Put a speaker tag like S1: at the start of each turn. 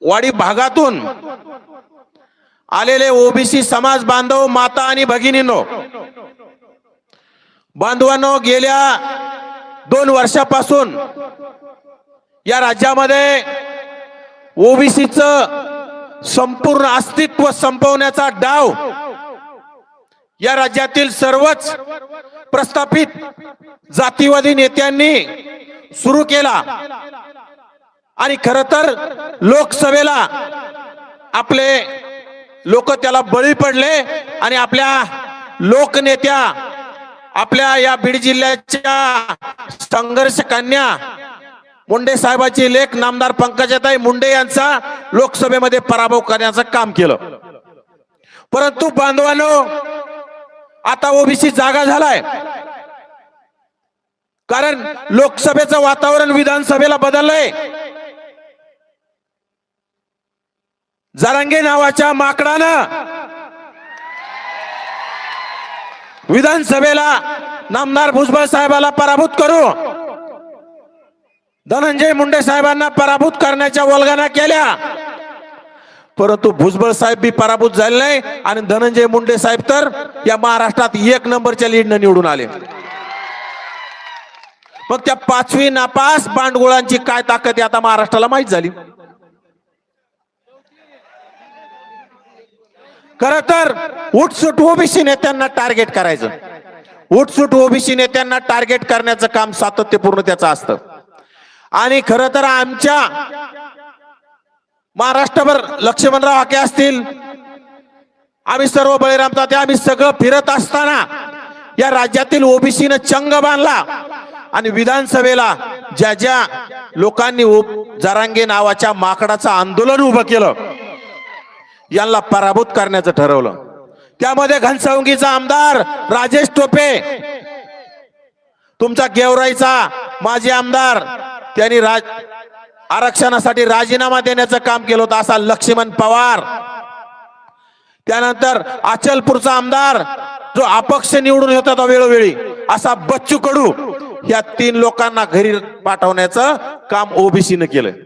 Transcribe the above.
S1: वाडी भागातून आलेले ओबीसी समाज बांधव, माता आणि भगिनींनो, बांधवांनो, गेल्या 2 वर्षापासून या राज्यामध्ये ओबीसीचं संपूर्ण अस्तित्व संपवण्याचा डाव या राज्यातील सर्वच प्रस्थापित जातीवादी नेत्यांनी सुरू केला। आणि खरं तर लोकसभेला आपले लोक त्याला बळी पडले आणि आपल्या लोकनेत्या, आपल्या या बीड जिल्ह्याच्या संघर्ष कन्या मुंडे साहेबाची लेख नामदार पंकजाताई मुंडे यांचा लोकसभेमध्ये पराभव करण्याचं काम केलं। परंतु बांधवांनो, आता ओबीसी जागा झालाय, कारण लोकसभेचं वातावरण विधानसभेला बदललंय। जरांगे नावाच्या माकडानं विधानसभेला नामदार भुजबळ साहेबाला पराभूत करू, धनंजय मुंडे साहेबांना पराभूत करण्याच्या वल्गना केल्या। परंतु भुजबळ साहेब बी पराभूत झाले नाही आणि धनंजय मुंडे साहेब तर या महाराष्ट्रात 1 नंबरच्या लीडनं निवडून आले। मग त्या 5वी नापास बांडगुळांची काय ताकद आहे आता महाराष्ट्राला माहित झाली। खरं तर उठसूट ओबीसी नेत्यांना टार्गेट करायचं, उठसूट ओबीसी नेत्यांना टार्गेट करण्याचं काम सातत्यपूर्ण त्याचं असतं। आणि खरं तर आमच्या महाराष्ट्रभर लक्ष्मणराव हाके असतील, आम्ही सर्व बळीराम तात्या, आम्ही सगळं फिरत असताना या राज्यातील ओबीसीनं चंग बांधला आणि विधानसभेला ज्या ज्या लोकांनी जरांगे नावाच्या माकडाचं आंदोलन उभं केलं, यांना पराभूत करण्याचं ठरवलं। त्यामध्ये घनसावंगीचा आमदार राजेश टोपे, तुमचा गेवराईचा माजी आमदार, त्यांनी आरक्षणासाठी राजीनामा देण्याचं काम केलं होतं असा लक्ष्मण पवार, त्यानंतर अचलपूरचा आमदार जो अपक्ष निवडून येत होता वेळोवेळी असा बच्चू कडू, या 3 लोकांना घरी पाठवण्याचं काम ओबीसीनं केलं।